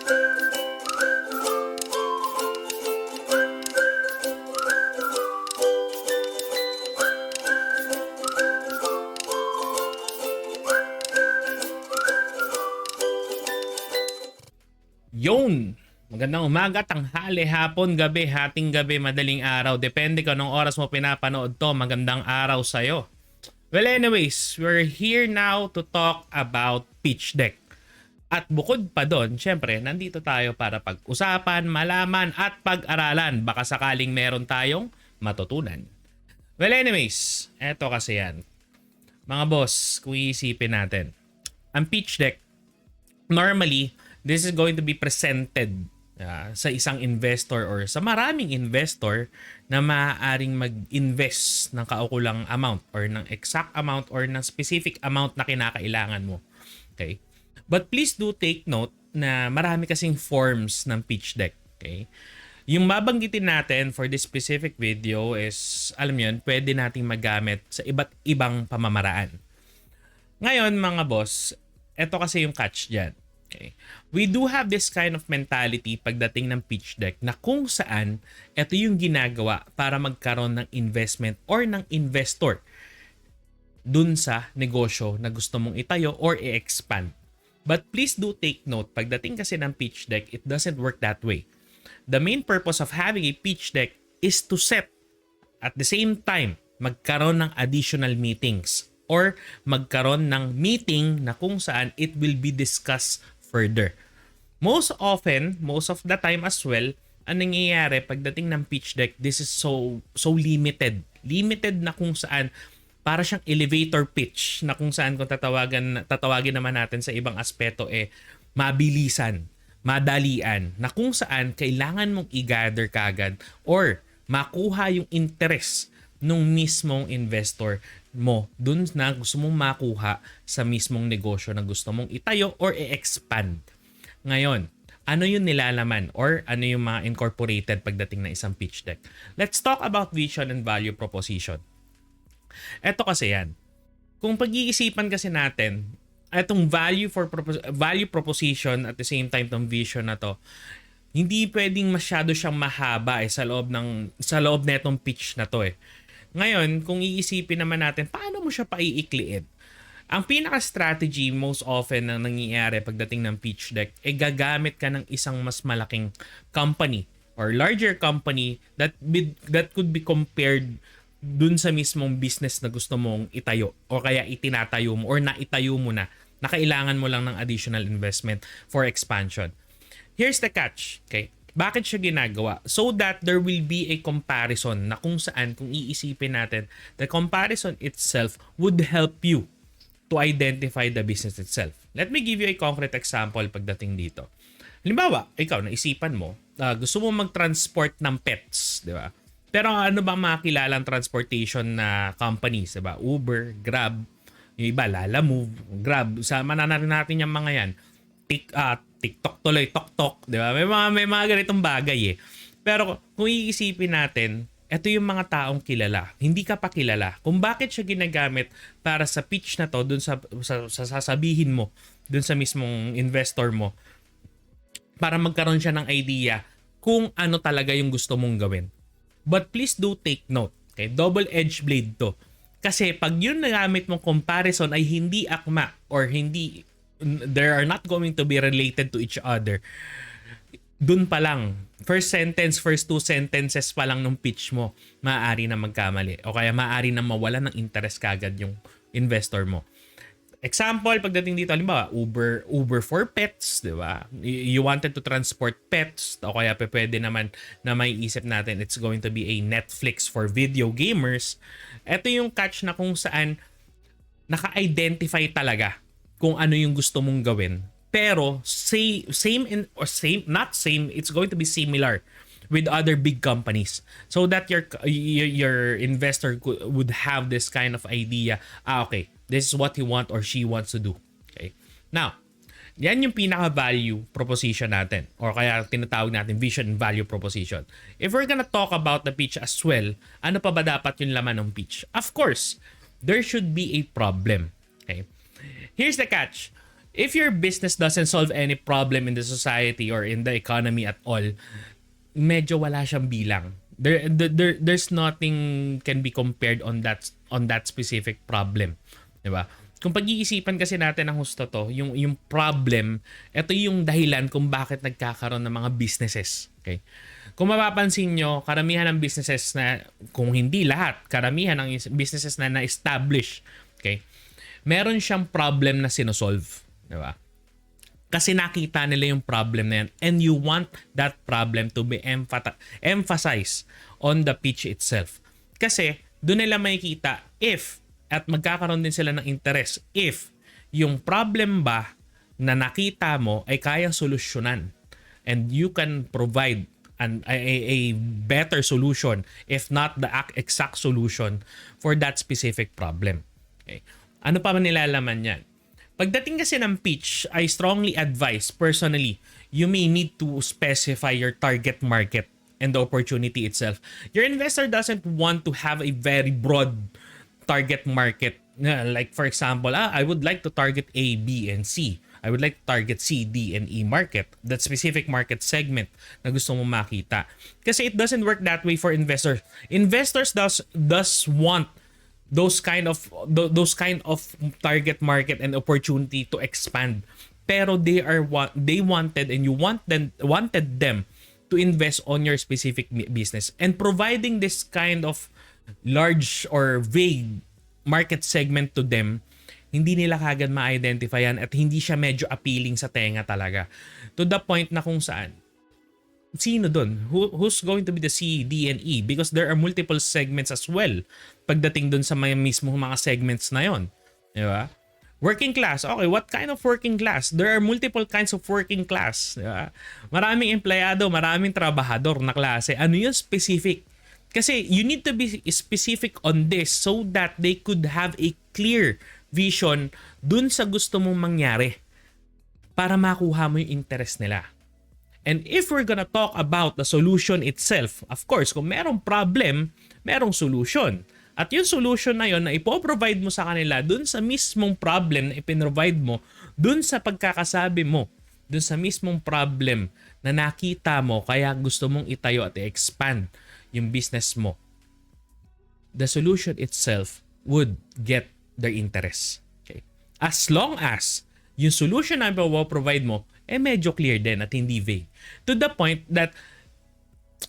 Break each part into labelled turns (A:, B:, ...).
A: Yun! Magandang umaga, tanghali, hapon, gabi, hating gabi, madaling araw. Depende kung anong oras mo pinapanood to. Magandang araw sa'yo. Well anyways, we're here now to talk about pitch deck. At bukod pa doon, syempre, nandito tayo para pag-usapan, malaman at pag-aralan. Baka sakaling meron tayong matutunan. Well anyways, eto kasi yan. Mga boss, kung iisipin natin, ang pitch deck, normally, this is going to be presented sa isang investor or sa maraming investor na maaaring mag-invest ng kaukulang amount or ng exact amount or ng specific amount na kinakailangan mo. Okay? But please do take note na marami kasing forms ng pitch deck. Okay? Yung mabanggitin natin for this specific video is, alam yun, pwede nating magamit sa iba't ibang pamamaraan. Ngayon mga boss, eto kasi yung catch dyan. Okay. We do have this kind of mentality pagdating ng pitch deck na kung saan ito yung ginagawa para magkaroon ng investment or ng investor dun sa negosyo na gusto mong itayo or i-expand. But please do take note, pagdating kasi ng pitch deck, it doesn't work that way. The main purpose of having a pitch deck is to set at the same time magkaroon ng additional meetings or magkaroon ng meeting na kung saan it will be discussed further. Most of the time as well, ang nangyayari pagdating ng pitch deck, this is so limited. Limited na kung saan para siyang elevator pitch na kung saan kung tatawagin naman natin sa ibang aspeto mabilisan, madalian, na kung saan kailangan mong i-gather kagad or makuha yung interest nung mismong investor mo dun na gusto mong makuha sa mismong negosyo na gusto mong itayo or i-expand. Ngayon, ano yung nilalaman or ano yung mga incorporated pagdating na isang pitch deck? Let's talk about vision and value proposition. Ito kasi yan. Kung pag-iisipan kasi natin, itong value proposition at the same time tong vision na to, hindi pwedeng masyado siyang mahaba sa loob na itong pitch na to . Ngayon, kung iisipin naman natin, paano mo siya paiikliin? Ang pinaka-strategy most often na nangyayari pagdating ng pitch deck, gagamit ka ng isang mas malaking company or larger company that could be compared dun sa mismong business na gusto mong itayo o kaya itinatayo mo or naitayo mo na kailangan mo lang ng additional investment for expansion. Here's the catch, okay? Bakit siya ginagawa? So that there will be a comparison na kung saan, kung iisipin natin, the comparison itself would help you to identify the business itself. Let me give you a concrete example pagdating dito. Halimbawa, ikaw, naisipan mo, gusto mo mag-transport ng pets, di ba? Pero ano ba mga kilalang transportation na companies, di ba? Uber, Grab, yung iba, Salamuch, Grab. Mananarin natin yung mga yan. TikTok tuloy, Tok-Tok, di ba? May mga ganitong bagay . Pero kung iisipin natin, ito yung mga taong kilala. Hindi ka pa kilala. Kung bakit siya ginagamit para sa pitch na to, dun sa sasabihin mo, dun sa mismong investor mo, para magkaroon siya ng idea kung ano talaga yung gusto mong gawin. But please do take note, okay? Double-edged blade to. Kasi pag yun nagamit mong comparison ay hindi akma or they are not going to be related to each other. Dun pa lang, first two sentences pa lang ng pitch mo, maaari na magkamali. O kaya maaari na mawala ng interest kagad yung investor mo. Example, pagdating dito, halimbawa, Uber for pets, di ba? You wanted to transport pets, o kaya pwede naman na maiisip natin, it's going to be a Netflix for video gamers. Ito yung catch na kung saan naka-identify talaga kung ano yung gusto mong gawin. Pero not same, it's going to be similar with other big companies so that your investor would have this kind of idea. Okay, this is what he want or she wants to do. Okay. Now, yan yung pinaka-value proposition natin or kaya tinatawag natin vision and value proposition. If we're gonna talk about the pitch as well, ano pa ba dapat yung laman ng pitch? Of course, there should be a problem. Okay. Here's the catch. If your business doesn't solve any problem in the society or in the economy at all, medyo wala siyang bilang. There's nothing can be compared on that specific problem, 'di ba? Kung pag-iisipan kasi natin ng husto to, yung problem, ito yung dahilan kung bakit nagkakaroon ng mga businesses. Okay? Kung mapapansin nyo, karamihan ng businesses na, kung hindi lahat, karamihan ng businesses na na-establish, okay, meron siyang problem na sinosolve. Di ba? Kasi nakita nila yung problem na yan and you want that problem to be emphasized on the pitch itself. Kasi doon nila makikita if at magkakaroon din sila ng interest if yung problem ba na nakita mo ay kayang solusyonan and you can provide a better solution if not the exact solution for that specific problem. Okay. Ano pa man nilalaman yan? Pagdating kasi ng pitch, I strongly advise personally, you may need to specify your target market and the opportunity itself. Your investor doesn't want to have a very broad target market. Like for example, I would like to target A, B, and C. I would like to target C, D, and E market. That specific market segment na gusto mo makita. Kasi it doesn't work that way for investors. Investors does want those kind of target market and opportunity to expand. Pero they wanted and you wanted them to invest on your specific business. And providing this kind of large or vague market segment to them, hindi nila kagad ma-identify yan at hindi siya medyo appealing sa tenga talaga. To the point na kung saan, sino dun? Who's going to be the C, D, and E? Because there are multiple segments as well pagdating dun sa mismo mga segments na yon. Di ba? Working class. Okay, what kind of working class? There are multiple kinds of working class. Di ba? Maraming empleyado, maraming trabahador na klase. Ano yung specific? Kasi you need to be specific on this so that they could have a clear vision dun sa gusto mong mangyari para makuha mo yung interest nila. And if we're gonna talk about the solution itself, of course, kung merong problem, merong solution. At yung solution na yon na ipoprovide mo sa kanila dun sa mismong problem na ipinrovide mo, dun sa pagkakasabi mo, dun sa mismong problem na nakita mo kaya gusto mong itayo at i-expand yung business mo, the solution itself would get their interest. Okay? As long as yung solution na provide mo, medyo clear din at hindi vague. To the point that,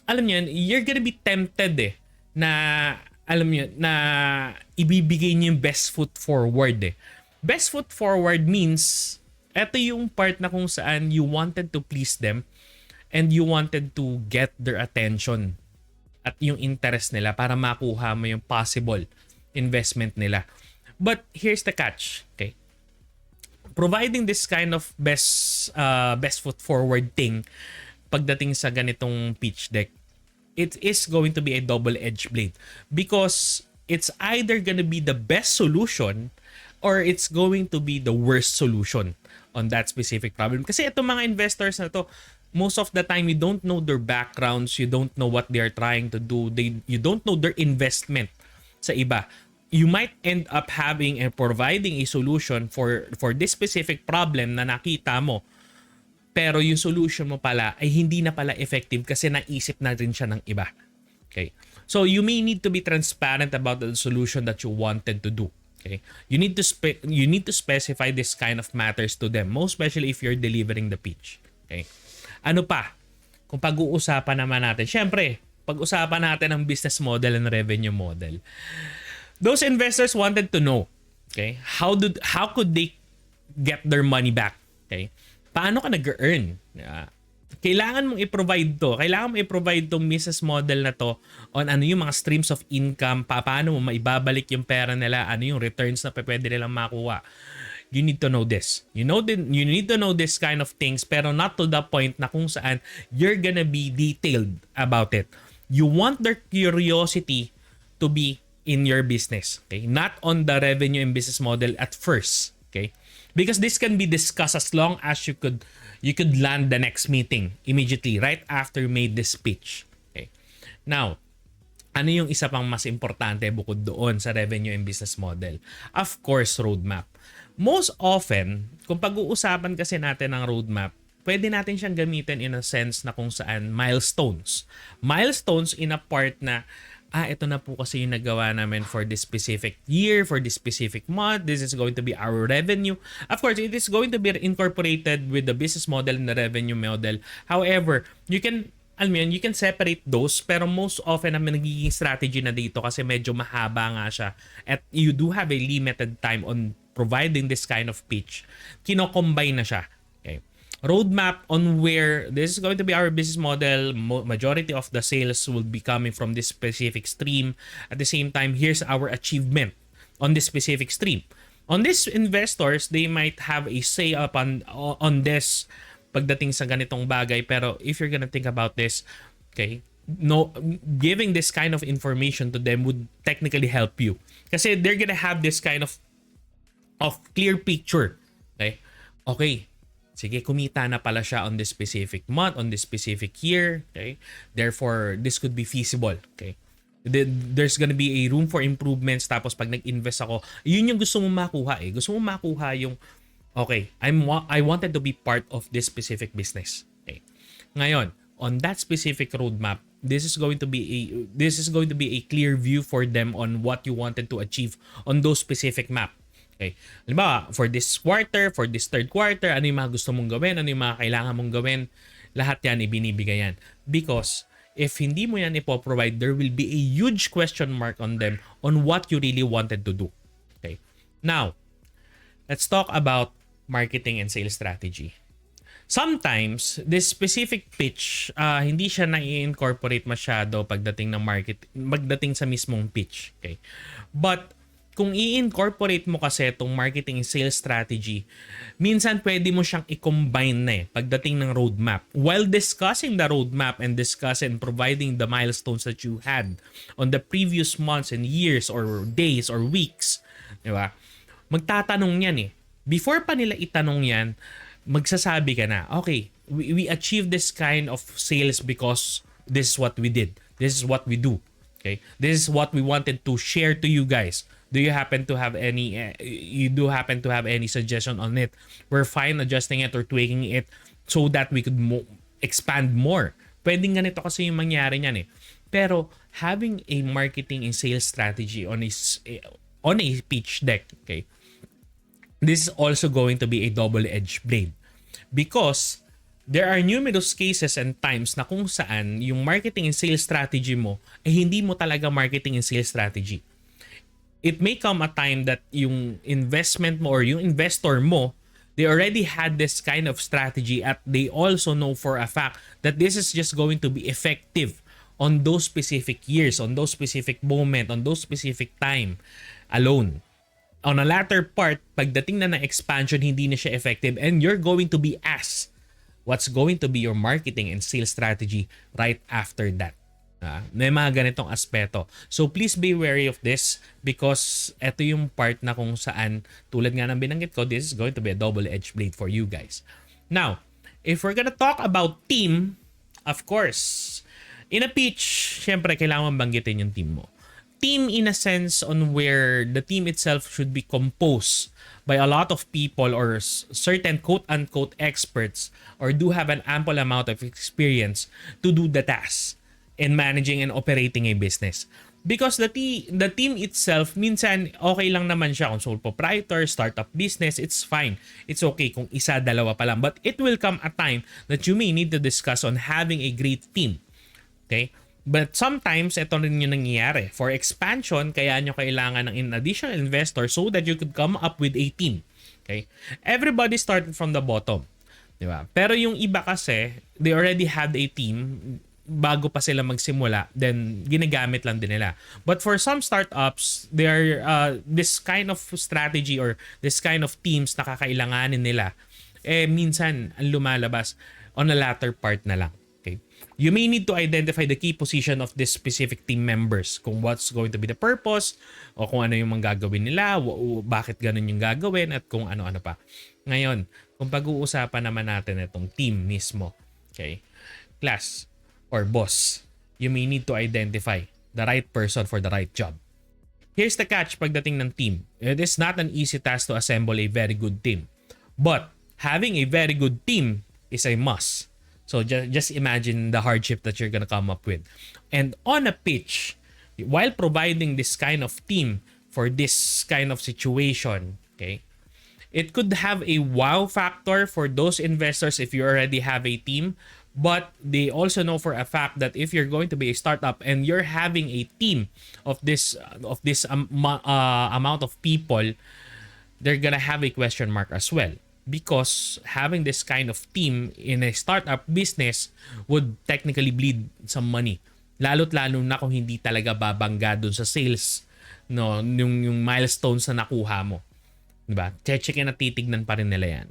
A: alam niyo, you're gonna be tempted na, alam niyo, na ibibigay niyo yung best foot forward Best foot forward means, eto yung part na kung saan you wanted to please them and you wanted to get their attention at yung interest nila para makuha mo yung possible investment nila. But here's the catch, okay? Providing this kind of best foot forward thing pagdating sa ganitong pitch deck, it is going to be a double-edged blade because it's either gonna be the best solution or it's going to be the worst solution on that specific problem. Kasi itong mga investors na to, most of the time, you don't know their backgrounds, you don't know what they are trying to do, you don't know their investment sa iba. You might end up having and providing a solution for this specific problem na nakita mo, pero yung solution mo pala ay hindi na pala effective kasi naisip na rin siya ng iba. Okay? So, you may need to be transparent about the solution that you wanted to do. Okay? You need to specify this kind of matters to them, most especially if you're delivering the pitch. Okay? Ano pa? Kung pag-uusapan naman natin, syempre, pag-usapan natin ang business model and revenue model. Those investors wanted to know, okay, how could they get their money back? Okay? Paano ka nag-earn? Kailangan mong i-provide to. Kailangan mong i-provide tong business model na to on ano yung mga streams of income, paano mo maibabalik yung pera nila, ano yung returns na pwede nilang makuha. You need to know this. You need to know this kind of things pero not to the point na kung saan you're gonna be detailed about it. You want their curiosity to be in your business, okay? Not on the revenue and business model at first, okay? Because this can be discussed as long as you could land the next meeting immediately right after you made this speech, okay? Now, ano yung isa pang mas importante bukod doon sa revenue and business model? Of course, roadmap. Most often, kung pag-uusapan kasi natin ng roadmap, pwede natin siyang gamitin in a sense na kung saan milestones. Milestones in a part na, ito na po kasi yung nagawa namin for this specific year, for this specific month. This is going to be our revenue. Of course, it is going to be incorporated with the business model and the revenue model. However, you can you can separate those, pero most often naman nagiging strategy na dito kasi medyo mahaba nga siya at you do have a limited time on providing this kind of pitch. Kino-combine na siya. Okay. Roadmap on where this is going to be our business model, majority of the sales will be coming from this specific stream. At the same time, here's our achievement on this specific stream. On these investors, they might have a say upon on this pagdating sa ganitong bagay, pero if you're gonna think about this, okay, no, giving this kind of information to them would technically help you kasi they're gonna have this kind of clear picture. Okay, sige, kumita na pala siya on this specific month, on this specific year. Okay, therefore this could be feasible. Okay, there's gonna be a room for improvements. Tapos pag nag-invest ako, yun yung gusto mong makuha. Gusto mong makuha yung okay, I wanted to be part of this specific business. Okay. Ngayon, on that specific roadmap, this is going to be a clear view for them on what you wanted to achieve on those specific map. Okay. Halimbawa, for this quarter, for this third quarter, ano yung mga gusto mong gawin, ano yung mga kailangan mong gawin, lahat yan ibinibigay yan. Because if hindi mo yan ipoprovide, there will be a huge question mark on them on what you really wanted to do. Okay. Now, let's talk about marketing and sales strategy. Sometimes, this specific pitch, hindi siya na-incorporate masyado pagdating sa mismong pitch. Okay? But, kung i-incorporate mo kasi itong marketing and sales strategy, minsan pwede mo siyang i-combine na pagdating ng roadmap. While discussing the roadmap and providing the milestones that you had on the previous months and years or days or weeks, di ba? Magtatanong yan Before pa nila itanong yan, magsasabi ka na, okay, we achieved this kind of sales because this is what we did. This is what we do. Okay? This is what we wanted to share to you guys. Do you happen to have any suggestion on it? We're fine adjusting it or tweaking it so that we could expand more. Pwedeng ganito kasi yung mangyari niyan Pero having a marketing and sales strategy on a pitch deck, okay? This is also going to be a double-edged blade because there are numerous cases and times na kung saan yung marketing and sales strategy mo hindi mo talaga marketing and sales strategy. It may come a time that yung investment mo or yung investor mo, they already had this kind of strategy at they also know for a fact that this is just going to be effective on those specific years, on those specific moment, on those specific time alone. On a latter part, pagdating na ng expansion, hindi na siya effective and you're going to be asked what's going to be your marketing and sales strategy right after that. May mga ganitong aspeto. So please be wary of this because ito yung part na kung saan, tulad nga ng binanggit ko, this is going to be a double-edged blade for you guys. Now, if we're gonna talk about team, of course, in a pitch, syempre kailangan banggitin yung team mo. Team in a sense on where the team itself should be composed by a lot of people or certain quote-unquote experts or do have an ample amount of experience to do the task in managing and operating a business. Because the team itself, minsan okay lang naman siya kung sole proprietor, startup business, it's fine. It's okay kung isa, dalawa pa lang. But it will come a time that you may need to discuss on having a great team. Okay? But sometimes, ito rin yung nangyayari. For expansion, kaya nyo kailangan ng additional investor so that you could come up with a team. Okay? Everybody started from the bottom. Diba? Pero yung iba kasi, they already had a team bago pa sila magsimula, then ginagamit lang din nila. But for some startups, there this kind of strategy or this kind of teams na kakailanganin nila, minsan ang lumalabas on a latter part na lang. Okay. You may need to identify the key position of this specific team members, kung what's going to be the purpose o kung ano yung mga gagawin nila, bakit ganun yung gagawin at kung ano-ano pa. Ngayon, kung pag-uusapan naman natin itong team mismo, okay, class or boss, you may need to identify the right person for the right job. Here's the catch pagdating ng team. It is not an easy task to assemble a very good team. But having a very good team is a must. So just imagine the hardship that you're gonna come up with. And on a pitch, while providing this kind of team for this kind of situation, okay, it could have a wow factor for those investors if you already have a team. But they also know for a fact that if you're going to be a startup and you're having a team of this amount of people, they're gonna have a question mark as well. Because having this kind of team in a startup business would technically bleed some money. Lalo't lalo na kung hindi talaga babangga dun sa sales, no, yung milestones na nakuha mo. Diba? Checkin at titignan pa rin nila yan.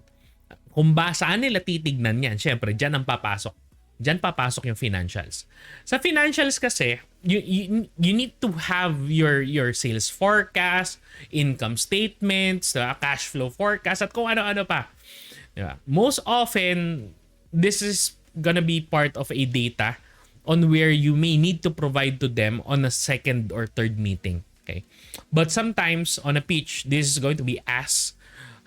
A: Kung saan nila titignan yan, syempre, dyan ang papasok. Dyan papasok yung financials. Sa financials kasi, you need to have your sales forecast, income statements, cash flow forecast, at kung ano-ano pa. Diba? Most often, this is gonna be part of a data on where you may need to provide to them on a second or third meeting. Okay? But sometimes, on a pitch, this is going to be asked,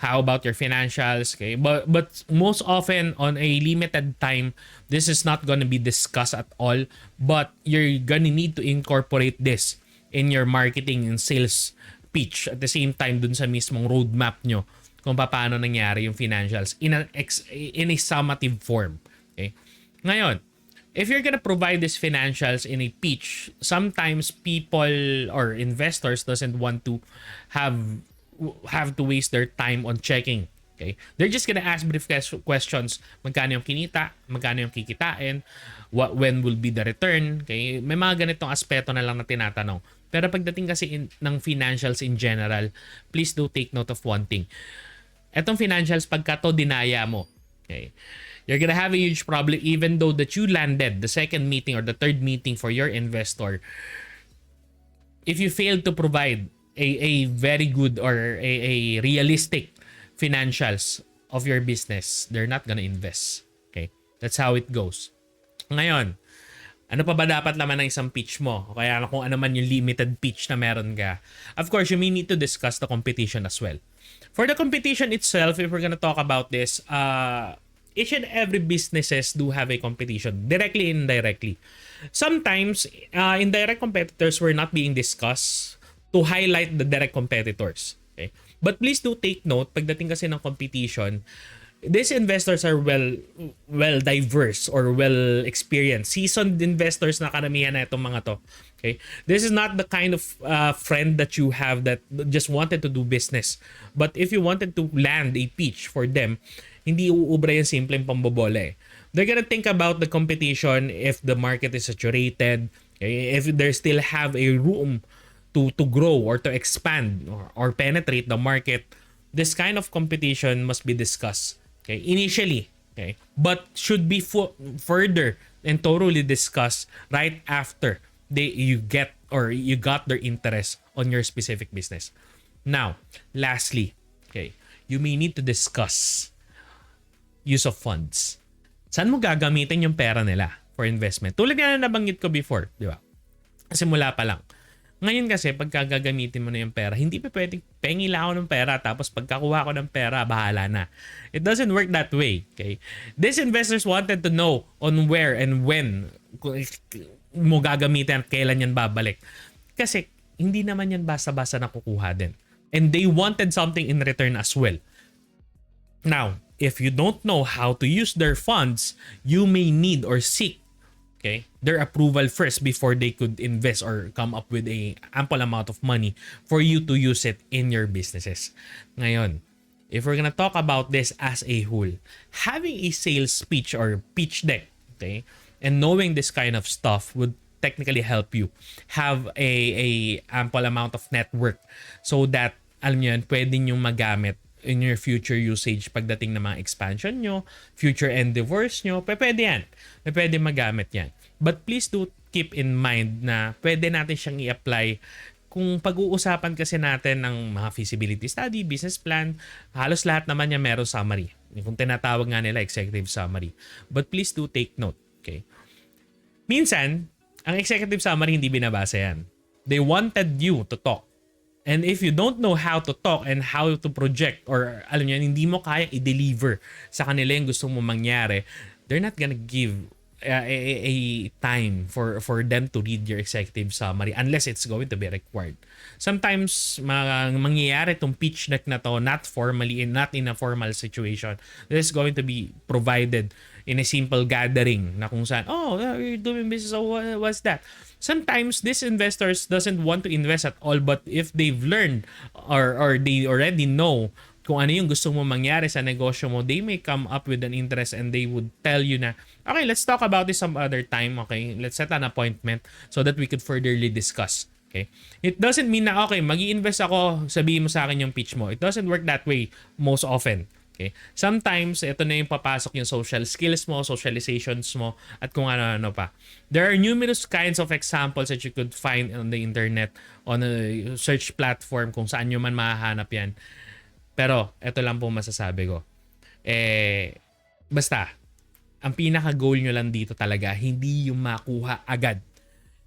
A: how about your financials? Okay, but most often on a limited time, this is not gonna be discussed at all. But you're gonna need to incorporate this in your marketing and sales pitch at the same time dun sa mismong roadmap nyo kung paano nangyari yung financials in a summative form. Okay, ngayon, if you're gonna provide these financials in a pitch, sometimes people or investors doesn't want to have to waste their time on checking. Okay? They're just gonna ask brief questions. Magkano yung kinita? Magkano yung kikitain? When will be the return? Okay? May mga ganitong aspeto na lang na tinatanong. Pero pagdating kasi ng financials in general, please do take note of one thing. Etong financials, pagka to dinaya mo, okay, you're gonna have a huge problem even though that you landed the second meeting or the third meeting for your investor. If you fail to provide a very good or a realistic financials of your business, they're not gonna invest. Okay? That's how it goes. Ngayon, ano pa ba dapat laman ng isang pitch mo? O kaya kung ano man yung limited pitch na meron ka. Of course, you may need to discuss the competition as well. For the competition itself, if we're gonna talk about this, each and every businesses do have a competition, directly and indirectly. Sometimes, indirect competitors were not being discussed to highlight the direct competitors. Okay? But please do take note, pagdating kasi ng competition, these investors are well diverse or well experienced. Seasoned investors na karamihan na itong mga to. Okay? This is not the kind of friend that you have that just wanted to do business. But if you wanted to land a pitch for them, hindi uubra yung simpleng pambobola eh. They're gonna think about the competition if the market is saturated, okay? If they still have a room to grow or to expand or penetrate the market. This kind of competition must be discussed, okay, initially, okay, but should be further and thoroughly discussed right after you got their interest on your specific business. Now, lastly, okay, you may need to discuss use of funds. Saan mo gagamitin yung pera nila for investment? Tulad nga na nabanggit ko before, di ba? Kasi mula pa lang. Ngayon kasi, pagka gagamitin mo na yung pera, hindi pa pwedeng pengi lang ako ng pera tapos pagkakuha ko ng pera, bahala na. It doesn't work that way. Okay? These investors wanted to know on where and when mo gagamitin at kailan yan babalik. Kasi hindi naman yan basta-basta nakukuha din. And they wanted something in return as well. Now, if you don't know how to use their funds, you may need or seek, okay, their approval first before they could invest or come up with a ample amount of money for you to use it in your businesses. Ngayon, if we're gonna talk about this as a whole, having a sales speech or pitch deck, okay, and knowing this kind of stuff would technically help you have a ample amount of network so that, alam nyo yan, pwede nyo magamit in your future usage pagdating ng mga expansion nyo, future endeavors nyo, pwede yan. Pwede magamit yan. But please do keep in mind na pwede natin siyang i-apply kung pag-uusapan kasi natin ng mga feasibility study, business plan, halos lahat naman niya meron summary. Kung tinatawag nga nila executive summary. But please do take note. Okay? Minsan, ang executive summary hindi binabasa yan. They wanted you to talk. And if you don't know how to talk and how to project, or alam niyo, hindi mo kaya i-deliver sa kanila yung gusto mo mangyari, they're not gonna give a time for them to read your executive summary unless it's going to be required. Sometimes mangyayari tong pitch deck na to not formally and not in a formal situation. This is going to be provided in a simple gathering na kung saan, oh, you're doing business, so what's that? Sometimes these investors doesn't want to invest at all, but if they've learned or they already know kung ano yung gusto mo mangyari sa negosyo mo, they may come up with an interest and they would tell you na, okay, let's talk about this some other time, okay? Let's set an appointment so that we could furtherly discuss. Okay? It doesn't mean na, okay, mag-i-invest ako, sabihin mo sa akin yung pitch mo. It doesn't work that way most often. Okay? Sometimes, ito na yung papasok yung social skills mo, socializations mo, at kung ano-ano pa. There are numerous kinds of examples that you could find on the internet, on a search platform, kung saan nyo man mahahanap yan. Pero, ito lang po masasabi ko. Basta, ang pinaka-goal nyo lang dito talaga, hindi yung makuha agad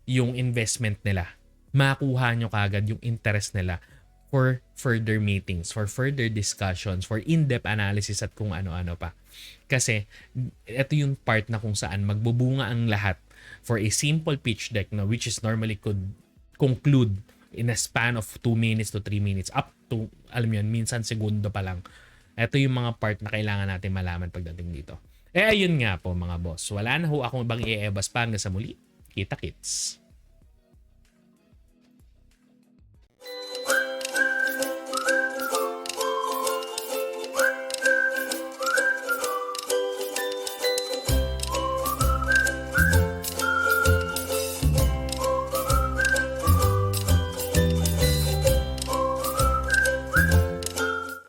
A: yung investment nila. Makuha nyo kagad yung interest nila for further meetings, for further discussions, for in-depth analysis at kung ano-ano pa. Kasi ito yung part na kung saan magbubunga ang lahat for a simple pitch deck na which is normally could conclude in a span of 2 minutes to 3 minutes up to, alam yun, minsan segundo pa lang. Ito yung mga part na kailangan natin malaman pagdating dito. Ayun nga po mga boss. Wala na ho akong ibang i-ebas pa hanggang sa muli. Kita kits.